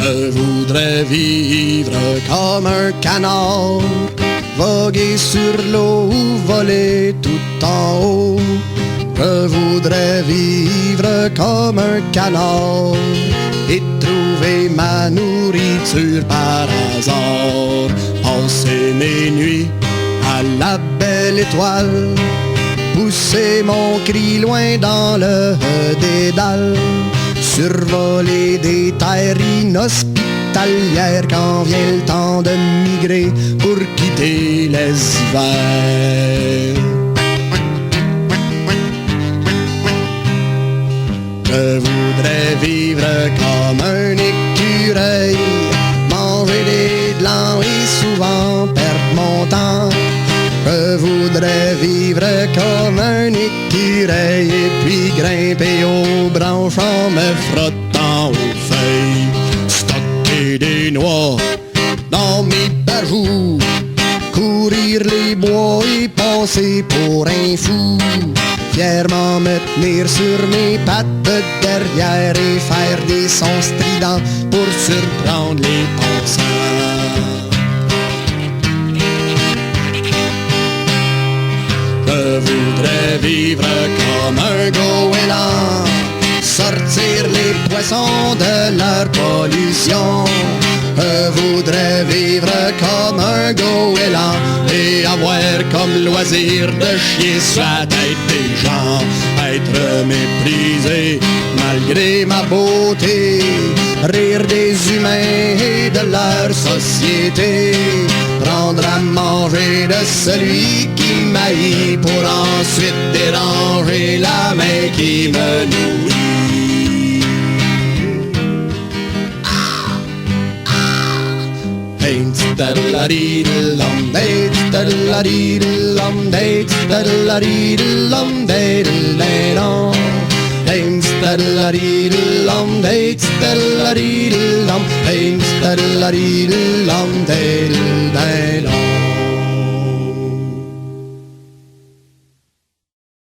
Je voudrais vivre comme un canard, voguer sur l'eau ou voler tout en haut. Je voudrais vivre comme un canard et trouver ma nourriture par hasard. Passer mes nuits à la belle étoile, pousser mon cri loin dans le dédale, survoler des terres inhospitalières quand vient le temps de migrer pour quitter les hivers. Je voudrais vivre comme un écureuil, manger des glands et souvent perdre mon temps. Je voudrais vivre comme un écureuil et puis grimper aux branches en me frottant aux feuilles. Stocker des noix dans mes bajoux, courir les bois et passer pour un fou. Fièrement me tenir sur mes pattes derrière et faire des sons stridents pour surprendre les pensants. Je voudrais vivre comme un goéland, sortir les poissons de leur pollution. Je voudrais vivre comme un goéland et avoir comme loisir de chier sur la tête des gens. Être méprisé malgré ma beauté, rire des humains et de leur société, prendre à manger de celui qui m'haït pour ensuite déranger la main qui me nourrit. Hey,